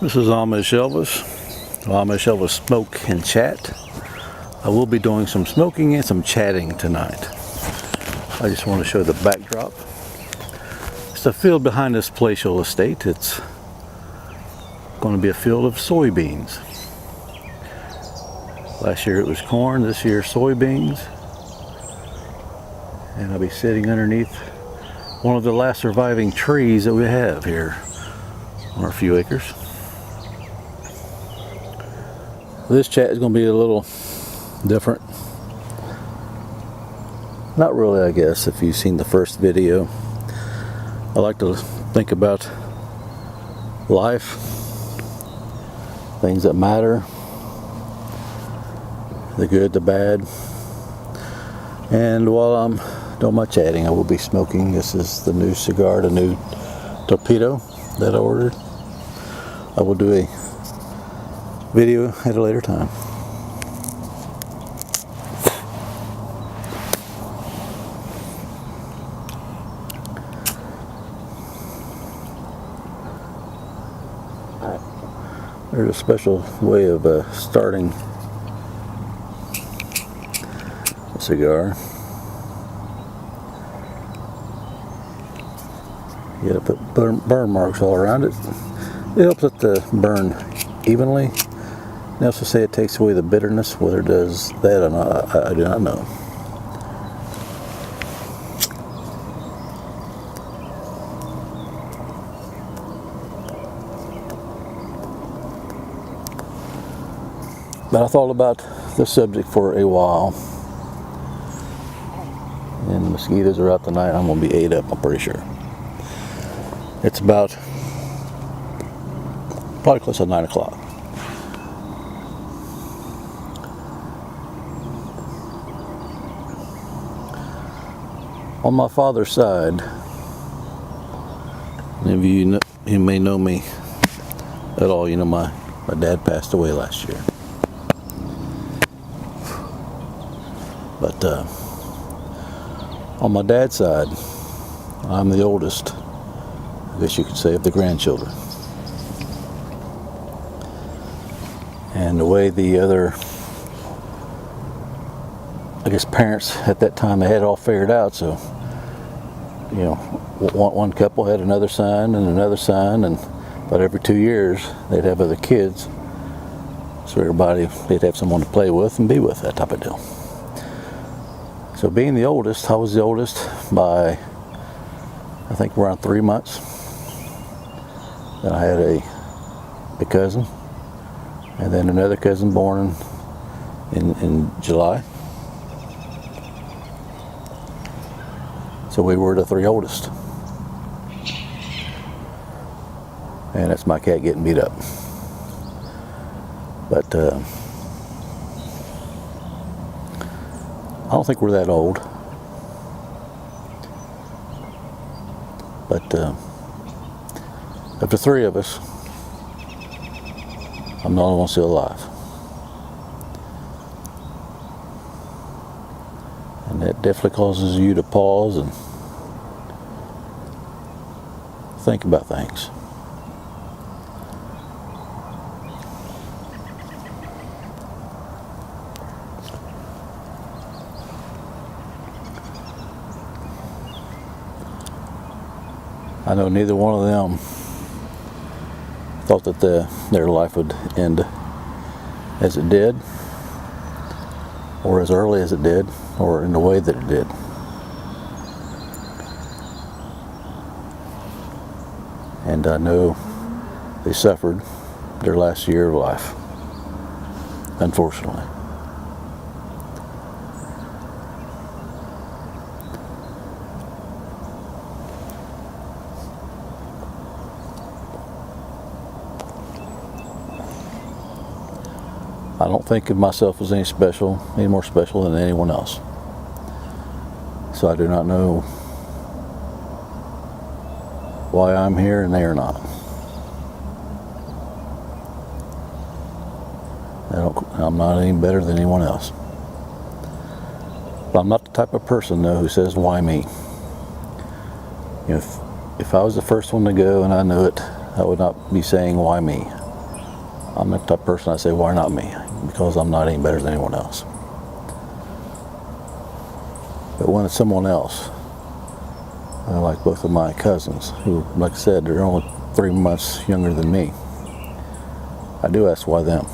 This is AmishElvis. AmishElvis Smoke and Chat. I will be doing some smoking and some chatting tonight. I just want to show the backdrop. It's a field behind this palatial estate. It's going to be a field of soybeans. Last year it was corn, this year soybeans. And I'll be sitting underneath one of the last surviving trees that we have here on our few acres. This chat is going to be a little different. Not really, I guess, if you've seen the first video. I like to think about life, things that matter, the good, the bad. And while I'm doing my chatting, I will be smoking. This is the new cigar, the new torpedo that I ordered. I will do a video at a later time. There's a special way of starting a cigar. You gotta put burn marks all around it. It helps it to burn evenly. They also say it takes away the bitterness. Whether it does that or not, I do not know. But I thought about this subject for a while. And the mosquitoes are out tonight. I'm going to be ate up, I'm pretty sure. It's about probably close to 9 o'clock. On my father's side, if you may know me at all, you know my dad passed away last year. But on my dad's side, I'm the oldest, I guess you could say, of the grandchildren. And the way the other, I guess, parents at that time, they had it all figured out. So, you know, one couple had another son, and about every 2 years they'd have other kids. So everybody, they'd have someone to play with and be with, that type of deal. So being the oldest, I was the oldest by, I think, around 3 months. Then I had a cousin, and then another cousin born in July. So we were the 3 oldest. And that's my cat getting beat up. But I don't think we're that old. But of the 3 of us, I'm the only one still alive. And that definitely causes you to pause and think about things. I know neither one of them thought that their life would end as it did, or as early as it did, or in the way that it did. And I know they suffered their last year of life, unfortunately. I don't think of myself as any more special than anyone else. So I do not know why I'm here and they are not. I'm not any better than anyone else. But I'm not the type of person, though, who says, why me? If I was the first one to go and I knew it, I would not be saying, why me? I'm the type of person I say, why not me? Because I'm not any better than anyone else. But when it's someone else, like both of my cousins, who, like I said, they're only 3 months younger than me, I do ask why them.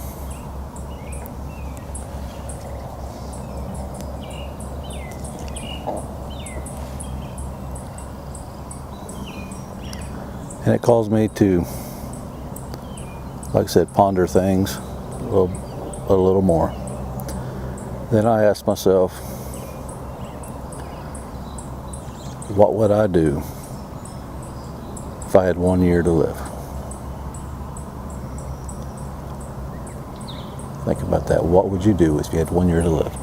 And it calls me to, like I said, ponder things a little more. Then I ask myself, what would I do if I had 1 year to live? Think about that. What would you do if you had 1 year to live?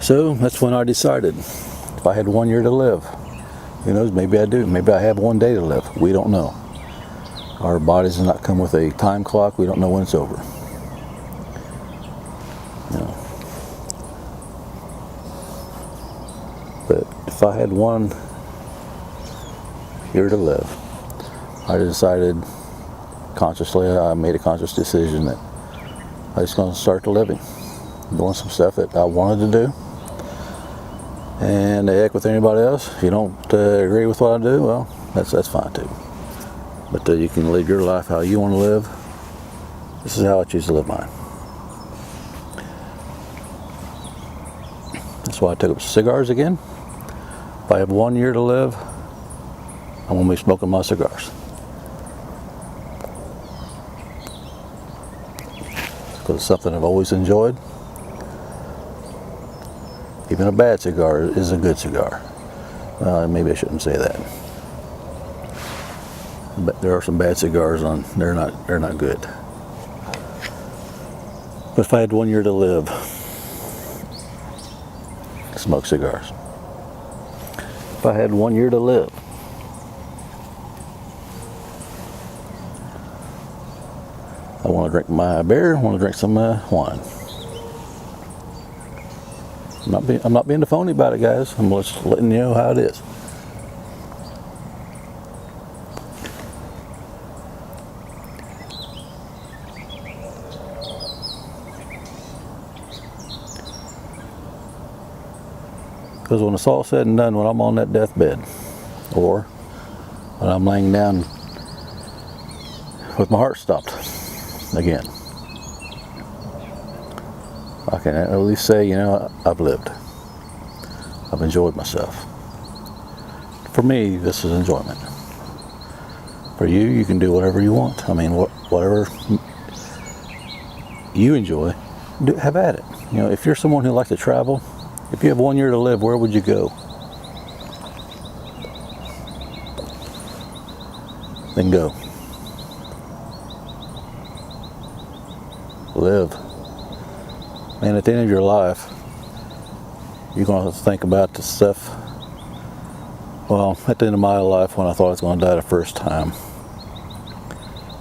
So that's when I decided, if I had 1 year to live, who knows, maybe I do. Maybe I have 1 day to live. We don't know. Our bodies do not come with a time clock. We don't know when it's over. No. But if I had 1 year to live, I decided consciously, I made a conscious decision that I was going to start living, doing some stuff that I wanted to do. And heck with anybody else. If you don't agree with what I do, well, that's fine too. But you can live your life how you want to live. This is how I choose to live mine. That's why I took up cigars again. If I have 1 year to live, I'm going to be smoking my cigars. Because it's something I've always enjoyed. Even a bad cigar is a good cigar. Maybe I shouldn't say that. But there are some bad cigars on. They're not good. But if I had 1 year to live, smoke cigars. If I had 1 year to live, I want to drink my beer. I want to drink some wine. I'm not being a phony about it, guys. I'm just letting you know how it is. Because when it's all said and done, when I'm on that deathbed, or when I'm laying down with my heart stopped again, I can at least say, you know, I've lived. I've enjoyed myself. For me, this is enjoyment. For you, you can do whatever you want. I mean, whatever you enjoy, have at it. You know, if you're someone who likes to travel, if you have 1 year to live, where would you go? Then go. Live. And at the end of your life, you're going to have to think about the stuff. Well, at the end of my life, when I thought I was going to die the first time,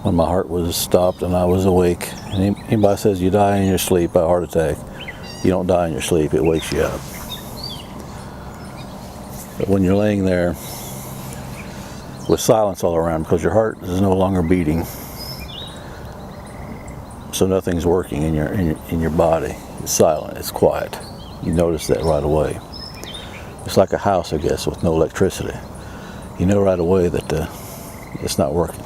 when my heart was stopped and I was awake, and anybody says you die in your sleep by a heart attack, you don't die in your sleep, it wakes you up. But when you're laying there with silence all around, because your heart is no longer beating, so nothing's working in your body. It's silent, it's quiet. You notice that right away. It's like a house, I guess, with no electricity. You know right away that it's not working.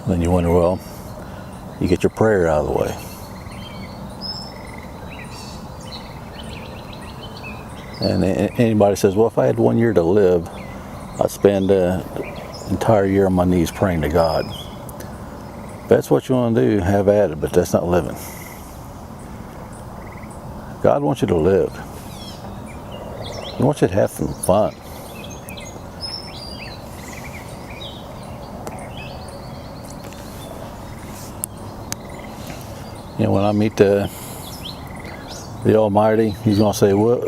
Then you wonder, well, you get your prayer out of the way. And anybody says, well, if I had 1 year to live, I'd spend an entire year on my knees praying to God. If that's what you want to do, have at it, but that's not living. God wants you to live. He wants you to have some fun. You know, when I meet the Almighty, He's going to say, well,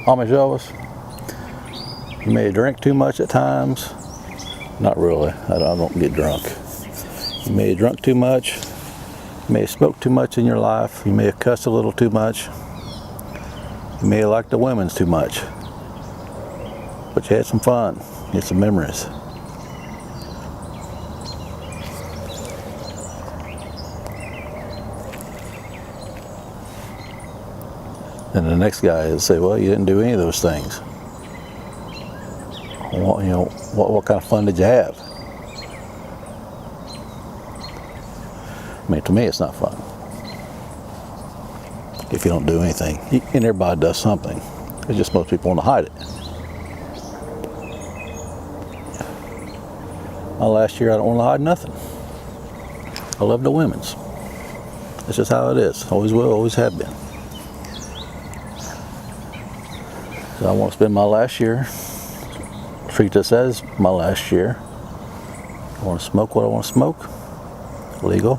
AmishElvis, you may drink too much at times. Not really. I don't get drunk. You may have drunk too much. You You may have smoked too much in your life. You may have cussed a little too much. You may have liked the women's too much. But you had some fun. You had some memories. And the next guy will say, well, you didn't do any of those things. Well, you know, what kind of fun did you have? I mean, to me, it's not fun. If you don't do anything. And everybody does something. It's just most people want to hide it. My last year, I don't want to hide nothing. I love the women's. That's just how it is. Always will, always have been. So I want to spend my last year, treat this as my last year. I want to smoke what I want to smoke. Legal.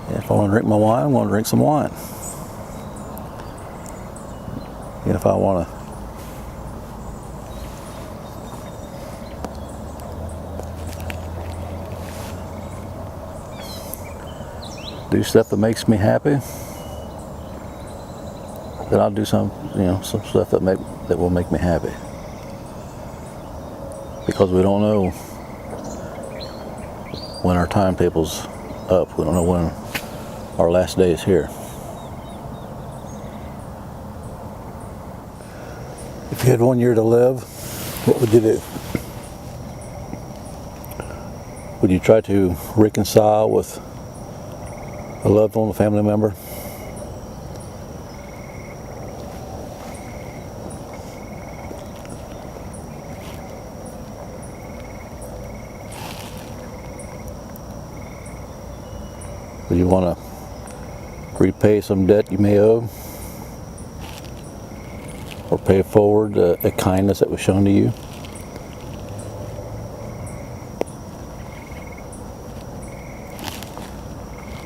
And if I want to drink my wine, I'm going to drink some wine. And if I want to do stuff that makes me happy, then I'll do some stuff that will make me happy. Because we don't know when our timetable's up. We don't know when our last day is here. If you had 1 year to live, what would you do? Would you try to reconcile with a loved one, a family member? Would you want to repay some debt you may owe? Or pay forward a kindness that was shown to you?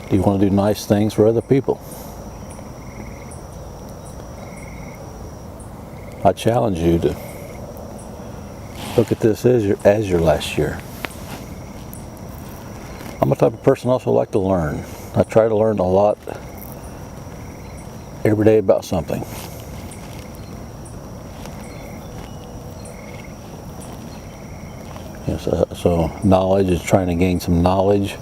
Do you want to do nice things for other people? I challenge you to look at this as your last year. I'm a type of person also like to learn. I try to learn a lot every day about something. So knowledge is trying to gain some knowledge.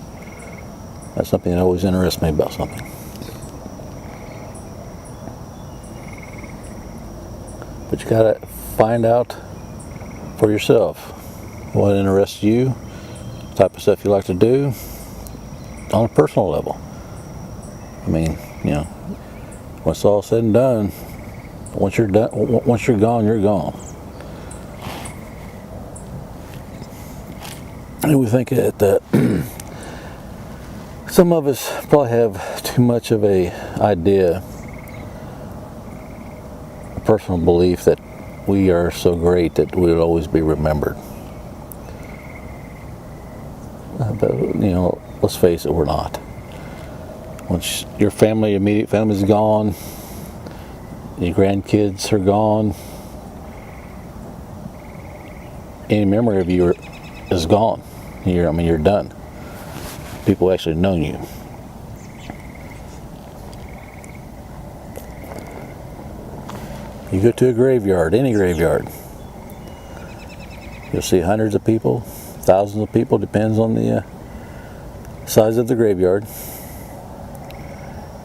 That's something that always interests me about something. But you gotta find out for yourself what interests you, the type of stuff you like to do on a personal level. I mean, when it's all said and done, once you're gone, you're gone. And we think that some of us probably have too much of a idea, a personal belief that we are so great that we'll always be remembered. But let's face it, we're not. Once your family, immediate family is gone, your grandkids are gone, any memory of you is gone. You're done. People actually know you. You go to a graveyard, any graveyard, you'll see hundreds of people, thousands of people, depends on the size of the graveyard.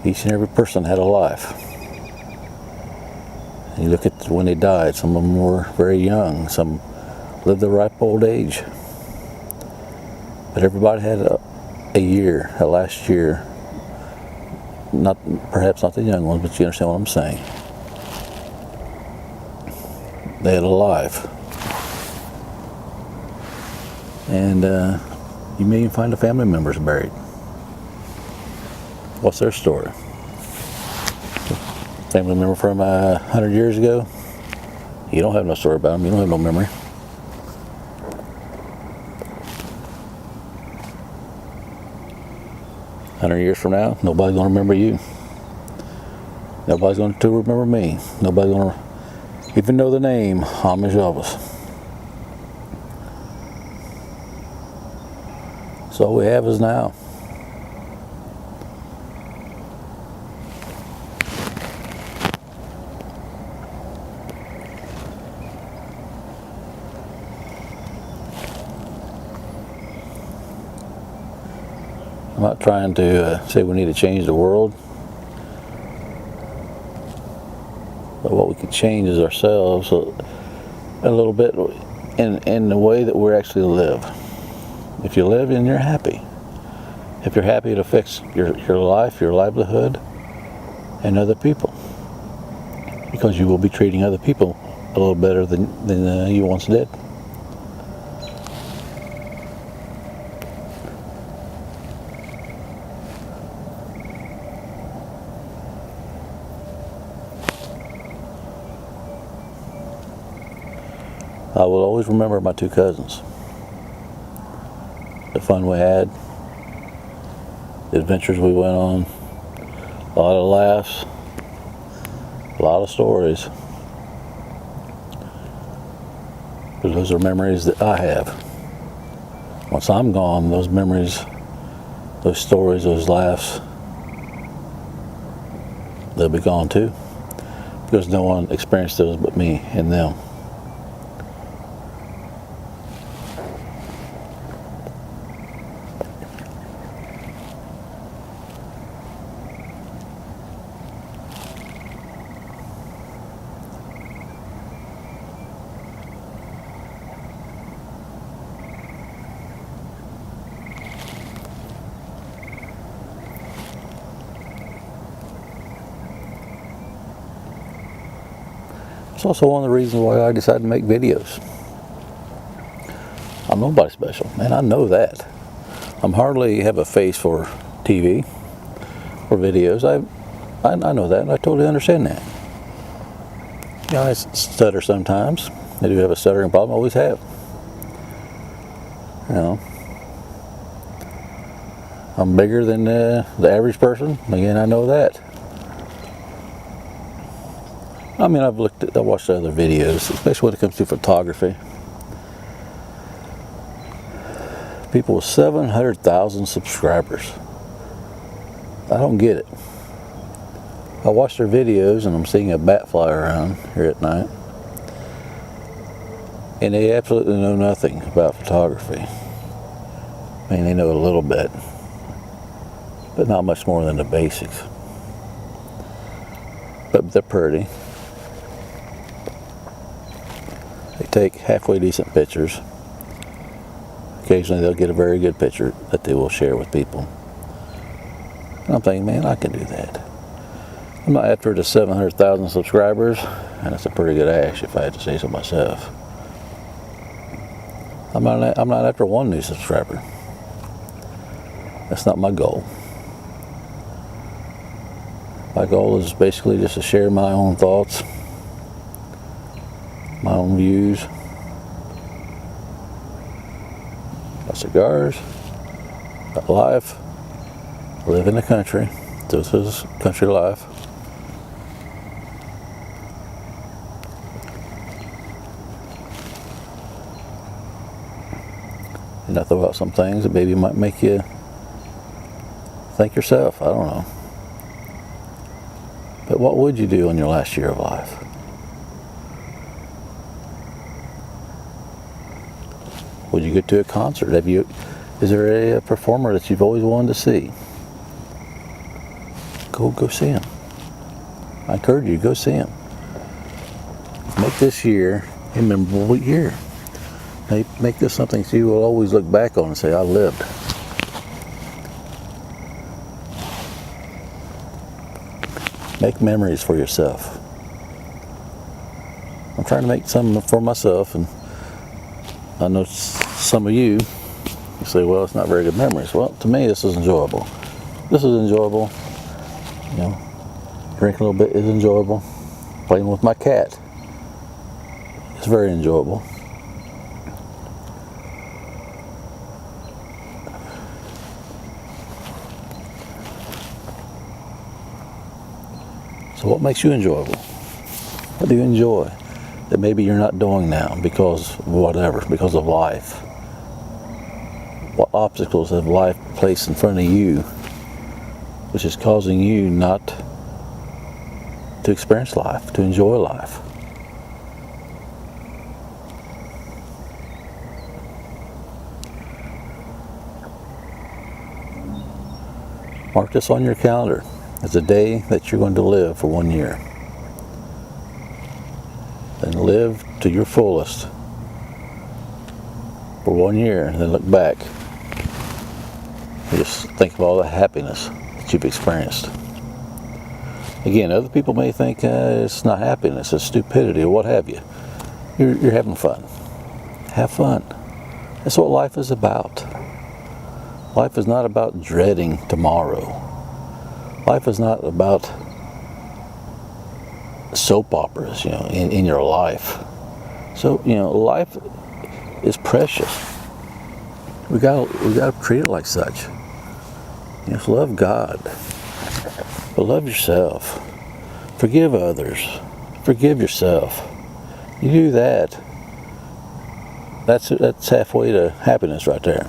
Each and every person had a life. And you look at when they died, some of them were very young, some lived the ripe old age. But everybody had a last year, perhaps not the young ones, but you understand what I'm saying. They had a life. And you may even find the family members buried. What's their story? Family member from 100 years ago? You don't have no story about them. You don't have no memory. Years from now, nobody's going to remember you. Nobody's going to remember me. Nobody's going to even know the name AmishElvis. So all we have is now. I'm not trying to say we need to change the world, but what we can change is ourselves a little bit in the way that we actually live. If you live and you're happy, if you're happy, it'll fix your life, your livelihood, and other people, because you will be treating other people a little better than you once did. I will always remember my two cousins, the fun we had, the adventures we went on, a lot of laughs, a lot of stories. But those are memories that I have. Once I'm gone, those memories, those stories, those laughs, they'll be gone too, because no one experienced those but me and them. It's also one of the reasons why I decided to make videos. I'm nobody special, and I know that. I'm hardly have a face for TV or videos. I know that, and I totally understand that. Yeah, I stutter sometimes. I do have a stuttering problem. I always have. You know, I'm bigger than the average person. Again, I know that. I mean, I watched other videos, especially when it comes to photography. People with 700,000 subscribers. I don't get it. I watch their videos and I'm seeing a bat fly around here at night. And they absolutely know nothing about photography. I mean, they know a little bit, but not much more than the basics. But they're pretty. They take halfway decent pictures. Occasionally they'll get a very good picture that they will share with people. And I'm thinking, man, I can do that. I'm not after the 700,000 subscribers, and it's a pretty good ash if I had to say so myself. I'm not after one new subscriber. That's not my goal. My goal is basically just to share my own thoughts, my own views, my cigars, my life, live in the country. This is country life. And I throw out some things that maybe might make you think yourself. I don't know. But what would you do in your last year of life? Would you go to a concert? Is there a performer that you've always wanted to see? Go see him. I encourage you, go see him. Make this year a memorable year. Make this something that you will always look back on and say, I lived. Make memories for yourself. I'm trying to make some for myself, and I know some of you say, well, it's not very good memories. Well, to me, this is enjoyable. This is enjoyable. You know, drinking a little bit is enjoyable. Playing with my cat is very enjoyable. So what makes you enjoyable? What do you enjoy that maybe you're not doing now because of whatever, because of life? what obstacles have life placed in front of you, which is causing you not to experience life, to enjoy life. Mark this on your calendar as a day that you're going to live for 1 year. Then live to your fullest for 1 year, and then look back. Just think of all the happiness that you've experienced. Again, other people may think it's not happiness, it's stupidity, or what have you. You're having fun. Have fun. That's what life is about. Life is not about dreading tomorrow. Life is not about soap operas, in your life. So, life is precious. We gotta treat it like such. Just love God, but love yourself. Forgive others. Forgive yourself. You do that, that's halfway to happiness right there.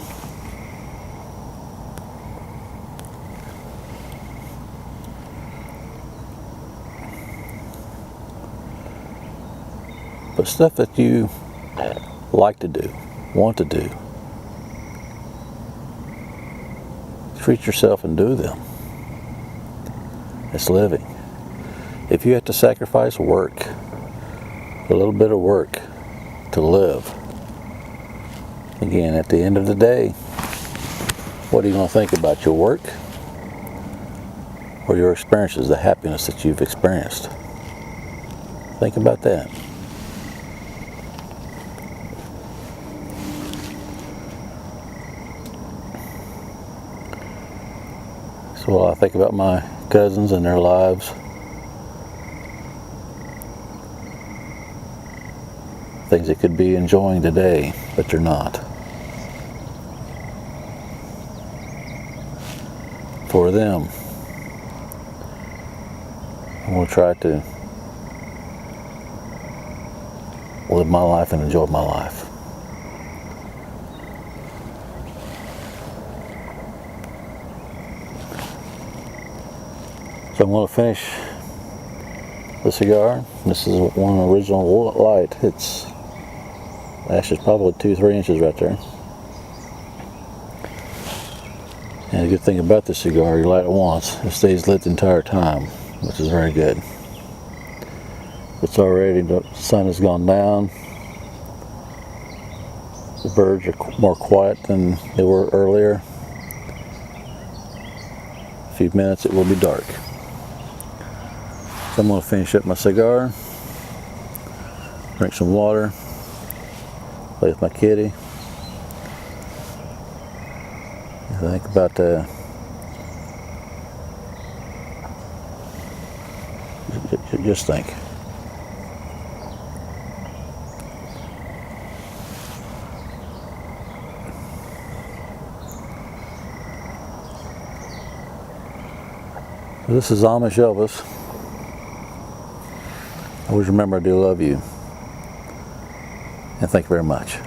But stuff that you like to do, want to do, treat yourself and do them. It's living. If you have to sacrifice work, a little bit of work to live, again, at the end of the day, what are you going to think about, your work or your experiences, the happiness that you've experienced? Think about that. So while I think about my cousins and their lives, things they could be enjoying today, but they're not. For them, I'm going to try to live my life and enjoy my life. So I'm going to finish the cigar. This is one original light. It's ash is probably 2-3 inches right there. And the good thing about this cigar, you light it once, it stays lit the entire time, which is very good. It's already, the sun has gone down. The birds are more quiet than they were earlier. A few minutes it will be dark. So I'm going to finish up my cigar, drink some water, play with my kitty. Think about just think. This is Amish Elvis. Always remember I do love you. And thank you very much.